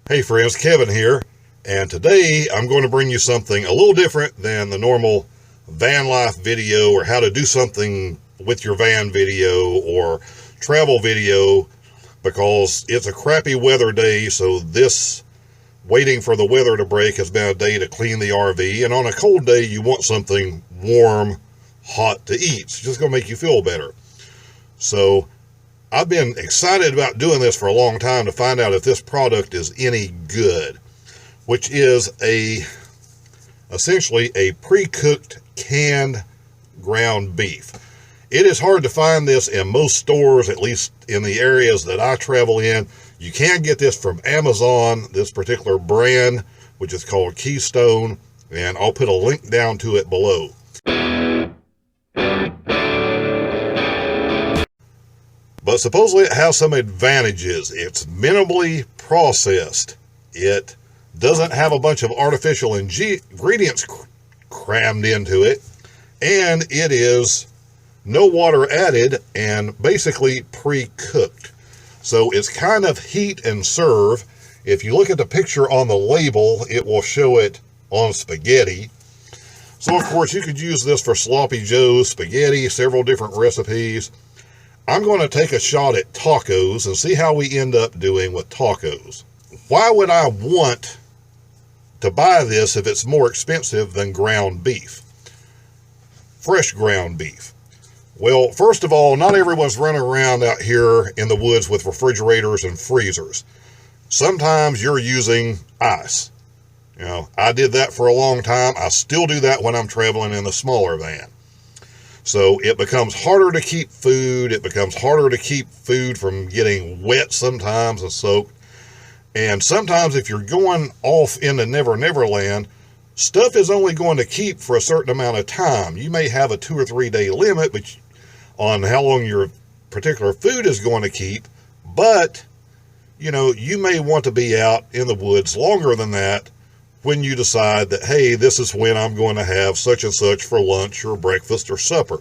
Hey friends, Kevin here, and today I'm going to bring you something a little different than the normal van life video or how to do something with your van video or travel video, because it's a crappy weather day. So this waiting for the weather to break has been a day to clean the RV, and on a cold day you want something warm, hot to eat. It's just going to make you feel better. So I've been excited about doing this for a long time to find out if this product is any good, which is essentially a pre-cooked canned ground beef. It is hard to find this in most stores, at least in the areas that I travel in. You can get this from Amazon, this particular brand, which is called Keystone, and I'll put a link down to it below. But supposedly it has some advantages. It's minimally processed. It doesn't have a bunch of artificial ingredients crammed into it. And it is no water added and basically pre-cooked. So it's kind of heat and serve. If you look at the picture on the label, it will show it on spaghetti. So of course you could use this for sloppy joes, spaghetti, several different recipes. I'm going to take a shot at tacos and see how we end up doing with tacos. Why would I want to buy this if it's more expensive than ground beef? Fresh ground beef. Well, first of all, not everyone's running around out here in the woods with refrigerators and freezers. Sometimes you're using ice. You know, I did that for a long time. I still do that when I'm traveling in the smaller van. So it becomes harder to keep food. It becomes harder to keep food from getting wet sometimes and soaked. And sometimes if you're going off into Never Never Land, stuff is only going to keep for a certain amount of time. You may have a 2 or 3 day limit on how long your particular food is going to keep. But, you know, you may want to be out in the woods longer than that when you decide that, hey, this is when I'm going to have such and such for lunch or breakfast or supper.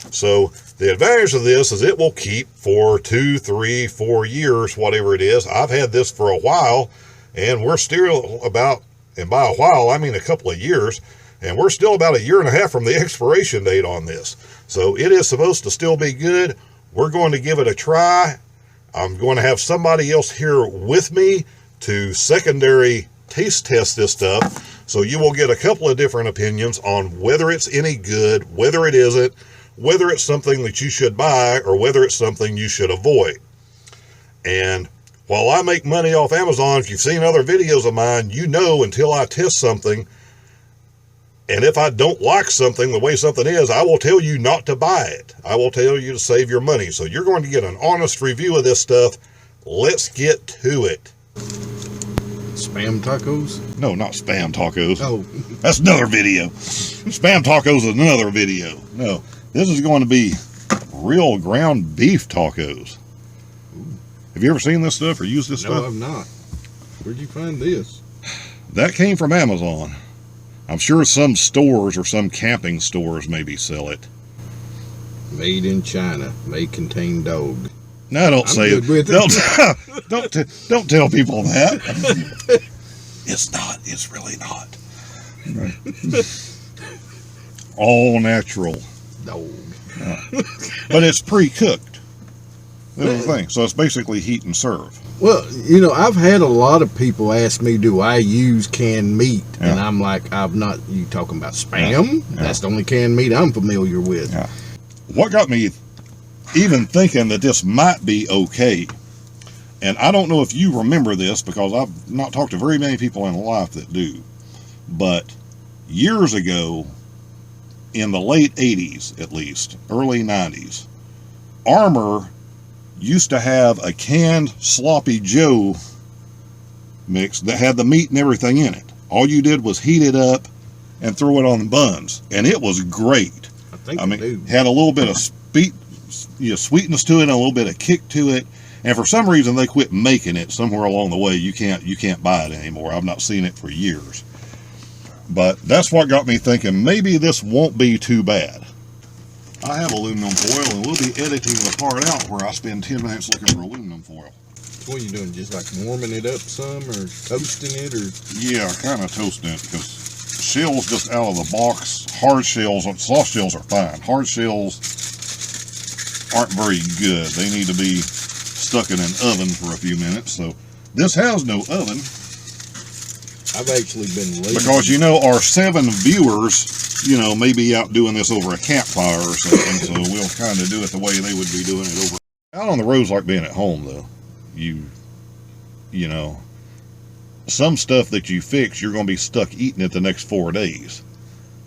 So the advantage of this is it will keep for 2, 3, 4 years, whatever it is. I've had this for a while, and we're still about, and by a while I mean a couple of years, and we're still about 1.5 years from the expiration date on this. So it is supposed to still be good. We're going to give it a try. I'm going to have somebody else here with me to secondary taste test this stuff, so you will get a couple of different opinions on whether it's any good, whether it isn't, whether it's something that you should buy, or whether it's something you should avoid. And while I make money off Amazon, if you've seen other videos of mine, you know until I test something, and if I don't like something the way something is, I will tell you not to buy it. I will tell you to save your money. So you're going to get an honest review of this stuff. Let's get to it. Spam tacos? No, not spam tacos. Oh. That's another video. Spam tacos is another video. No, this is going to be real ground beef tacos. Ooh. Have you ever seen this stuff or used this stuff? No, I've not. Where'd you find this? That came from Amazon. I'm sure some stores or some camping stores maybe sell it. Made in China. May contain dog. No, don't say it. Don't tell people that. It's not. It's really not. All natural. Dog. But it's pre-cooked. That's the thing. So it's basically heat and serve. Well, you know, I've had a lot of people ask me, do I use canned meat? Yeah. And I'm like, I've not. You talking about spam? Yeah. That's the only canned meat I'm familiar with. Yeah. What got me even thinking that this might be okay, and I don't know if you remember this because I've not talked to very many people in life that do, but years ago, in the late 80s at least, early 90s, Armour used to have a canned sloppy joe mix that had the meat and everything in it. All you did was heat it up and throw it on the buns, and it was great. I mean, had a little bit of sweetness to it and a little bit of kick to it. And for some reason they quit making it somewhere along the way. You can't buy it anymore. I've not seen it for years. But that's what got me thinking maybe this won't be too bad. I have aluminum foil, and we'll be editing the part out where I spend 10 minutes looking for aluminum foil. What are you doing? Just like warming it up some, or toasting it, or? Yeah, kind of toasting it, because shells just out of the box, hard shells, soft shells are fine. Hard shells aren't very good. They need to be stuck in an oven for a few minutes. So this has no oven. I've actually been lazy. Because, you know, our 7 viewers, you know, may be out doing this over a campfire or something, so we'll kind of do it the way they would be doing it over. Out on the road's like being at home, though. You know, some stuff that you fix, you're going to be stuck eating it the next 4 days.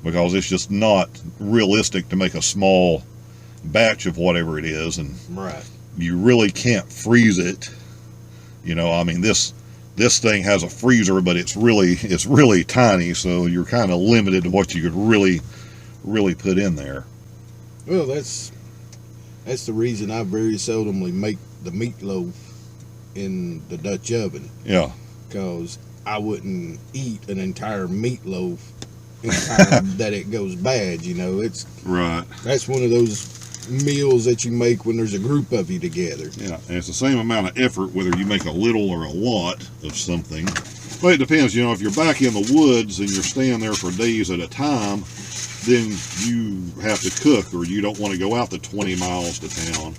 Because it's just not realistic to make a small batch of whatever it is, and right. You really can't freeze it. You know, I mean, this thing has a freezer, but it's really tiny, so you're kind of limited to what you could really put in there. Well, that's the reason I very seldomly make the meatloaf in the Dutch oven. Yeah. Because I wouldn't eat an entire meatloaf in time that it goes bad. You know, it's right. That's one of those meals that you make when there's a group of you together. Yeah, and it's the same amount of effort whether you make a little or a lot of something. But it depends, you know, if you're back in the woods and you're staying there for days at a time, then you have to cook, or you don't want to go out the 20 miles to town.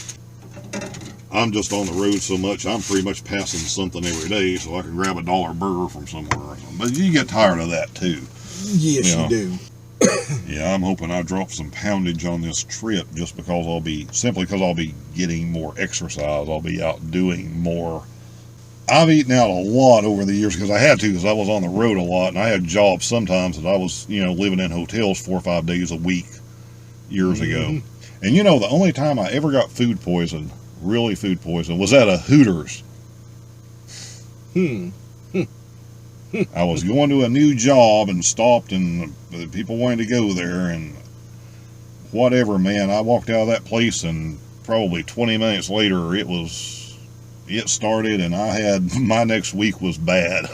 I'm just on the road so much, I'm pretty much passing something every day, so I can grab a dollar burger from somewhere or something. But you get tired of that too. Yes, you do. Yeah, I'm hoping I drop some poundage on this trip, just because I'll be getting more exercise. I'll be out doing more. I've eaten out a lot over the years because I had to, because I was on the road a lot, and I had jobs sometimes that I was, you know, living in hotels 4 or 5 days a week years ago. And you know, the only time I ever got food poison, really food poison, was at a Hooters. I was going to a new job and stopped, and people wanted to go there, and whatever, man. I walked out of that place, and probably 20 minutes later, it started, and my next week was bad.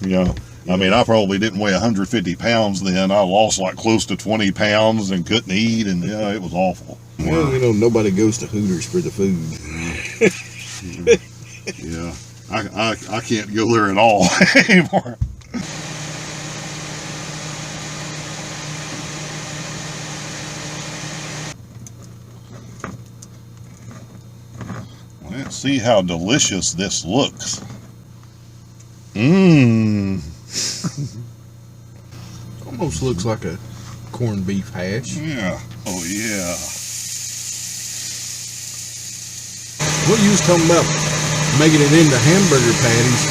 You know, I mean, I probably didn't weigh 150 pounds then. I lost like close to 20 pounds and couldn't eat, and yeah, it was awful. Well, you know, nobody goes to Hooters for the food. Yeah. I can't go there at all anymore. Let's see how delicious this looks. Almost looks like a corned beef hash. Yeah. Oh yeah. What you was talking about? Making it into hamburger patties.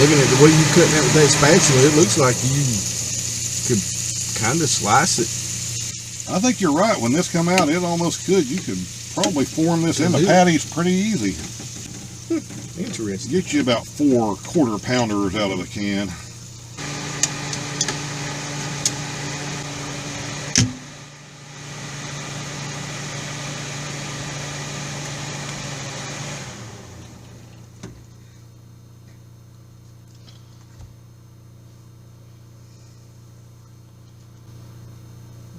Looking at the way you cutting that with that spatula, it looks like you could kind of slice it. I think you're right. When this come out, it almost could. You could probably form this into patties pretty easy. Interesting. Get you about 4 quarter-pounders out of a can.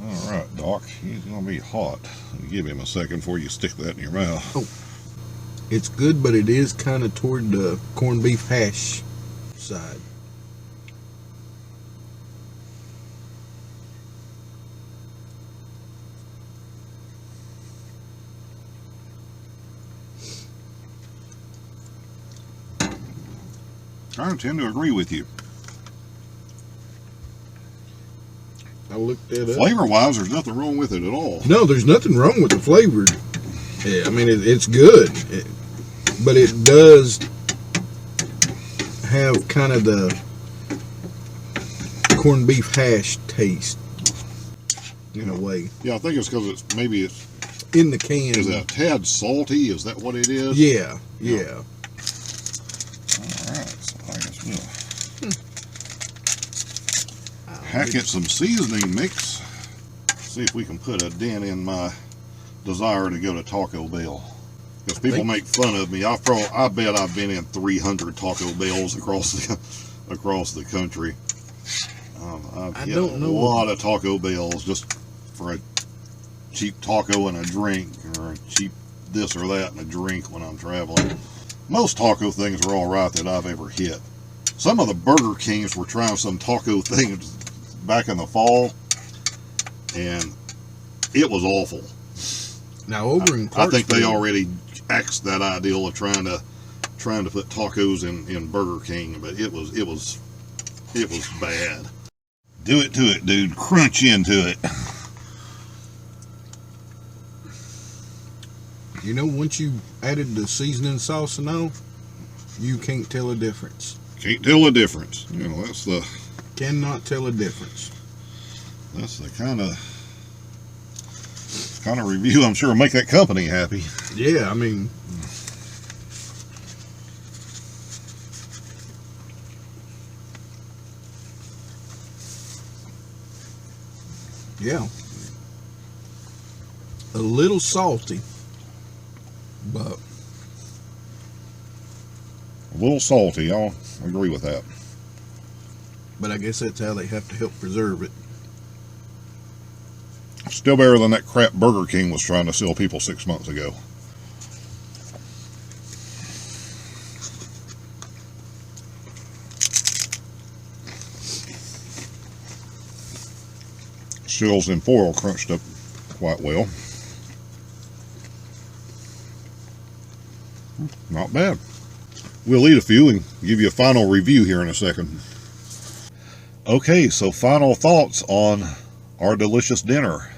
Alright, Doc, he's going to be hot. Give him a second before you stick that in your mouth. Oh, it's good, but it is kind of toward the corned beef hash side. I tend to agree with you. I looked that up. Flavor-wise, there's nothing wrong with it at all. No, there's nothing wrong with the flavor. Yeah, I mean, it's good. But it does have kind of the corned beef hash taste in a way. Yeah, I think it's because it's in the can. Is it a tad salty? Is that what it is? Yeah. Alright, so I guess we'll hack it some seasoning mix. See if we can put a dent in my desire to go to Taco Bell. Because people make fun of me. I bet I've been in 300 Taco Bells across the country. I've had a lot of Taco Bells just for a cheap taco and a drink, or a cheap this or that and a drink when I'm traveling. Most taco things are all right that I've ever hit. Some of the Burger Kings were trying some taco things back in the fall, and it was awful. Now over in I think they Clarksville- already axed that ideal of trying to put tacos in Burger King, but it was bad. Do it to it, dude. Crunch into it. You know, once you added the seasoning sauce and all, you can't tell a difference. Can't tell a difference. You know, that's the Cannot tell a difference. kind of review I'm sure will make that company happy. Yeah, I mean, yeah, a little salty, but A little salty. I'll agree with that. I guess that's how they have to help preserve it. Still better than that crap Burger King was trying to sell people 6 months ago. Shells in foil crunched up quite well. Not bad. We'll eat a few and give you a final review here in a second. Okay, so final thoughts on our delicious dinner.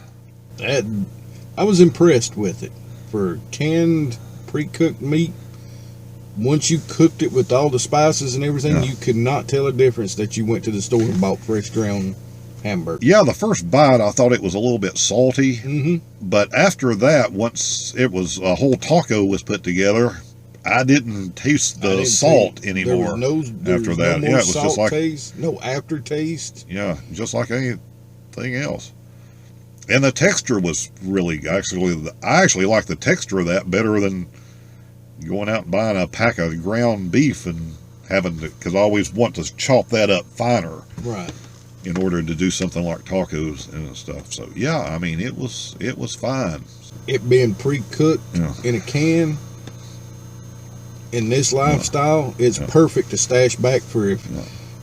I was impressed with it. For canned, pre-cooked meat, once you cooked it with all the spices and everything, Yeah. you could not tell a difference that you went to the store and bought fresh ground hamburger. Yeah, the first bite I thought it was a little bit salty, Mm-hmm. but after that, once it was a whole taco was put together, I didn't taste the salt anymore. There after was that. no more Yeah, it was just salt like- taste, no aftertaste. Yeah, just like anything else. And the texture was really I actually like the texture of that better than going out and buying a pack of ground beef and having to, because I always want to chop that up finer Right. in order to do something like tacos and stuff. So yeah, I mean it was fine. It being pre-cooked Yeah. in a can, in this lifestyle, it's perfect to stash back for if,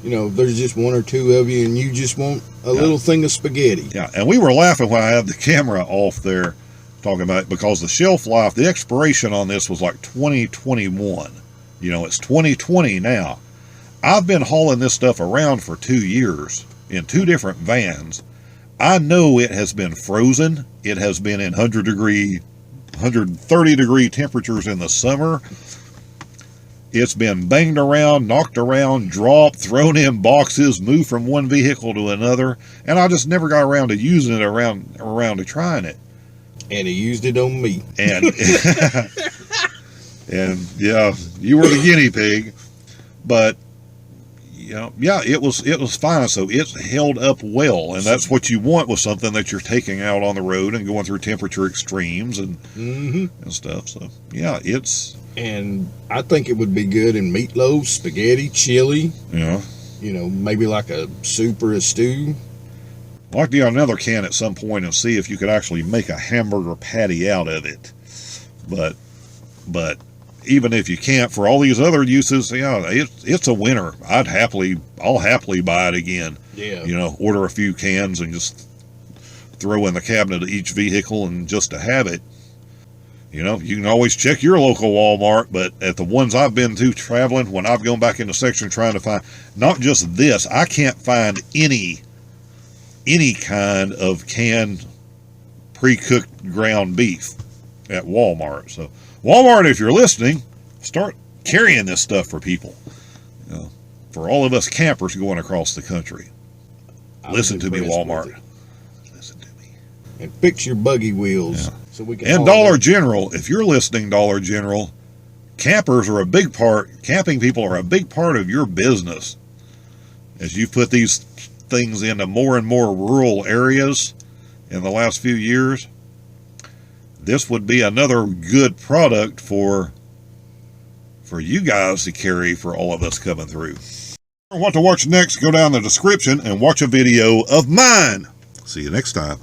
there's just one or two of you and you just want a little thing of spaghetti. Yeah, and we were laughing when I had the camera off there talking about it because the shelf life, the expiration on this was like 2021. It's 2020 now. I've been hauling this stuff around for 2 years in 2 different vans. I know it has been frozen. It has been in 130 degree temperatures in the summer. It's been banged around, knocked around, dropped, thrown in boxes, moved from one vehicle to another, and I just never got around to using it around to trying it. And he used it on me. And and yeah, you were the guinea pig, but it was fine. So it held up well, and that's what you want with something that you're taking out on the road and going through temperature extremes and stuff. So yeah, And I think it would be good in meatloaf, spaghetti, chili. Maybe like a soup or a stew. I'd like to get another can at some point and see if you could actually make a hamburger patty out of it. But even if you can't, for all these other uses, it's a winner. I'll happily buy it again. Yeah. Order a few cans and just throw in the cabinet of each vehicle and just to have it. You can always check your local Walmart, but at the ones I've been to traveling, when I've gone back in the section trying to find, not just this, I can't find any kind of canned pre-cooked ground beef at Walmart. So Walmart, if you're listening, start carrying this stuff for people. For all of us campers going across the country. Listen to me, Walmart. Listen to me. And fix your buggy wheels so we can. And Dollar General, if you're listening, Dollar General, camping people are a big part of your business. As you put these things into more and more rural areas in the last few years, this would be another good product for you guys to carry for all of us coming through. What to watch next, go down the description and watch a video of mine. See you next time.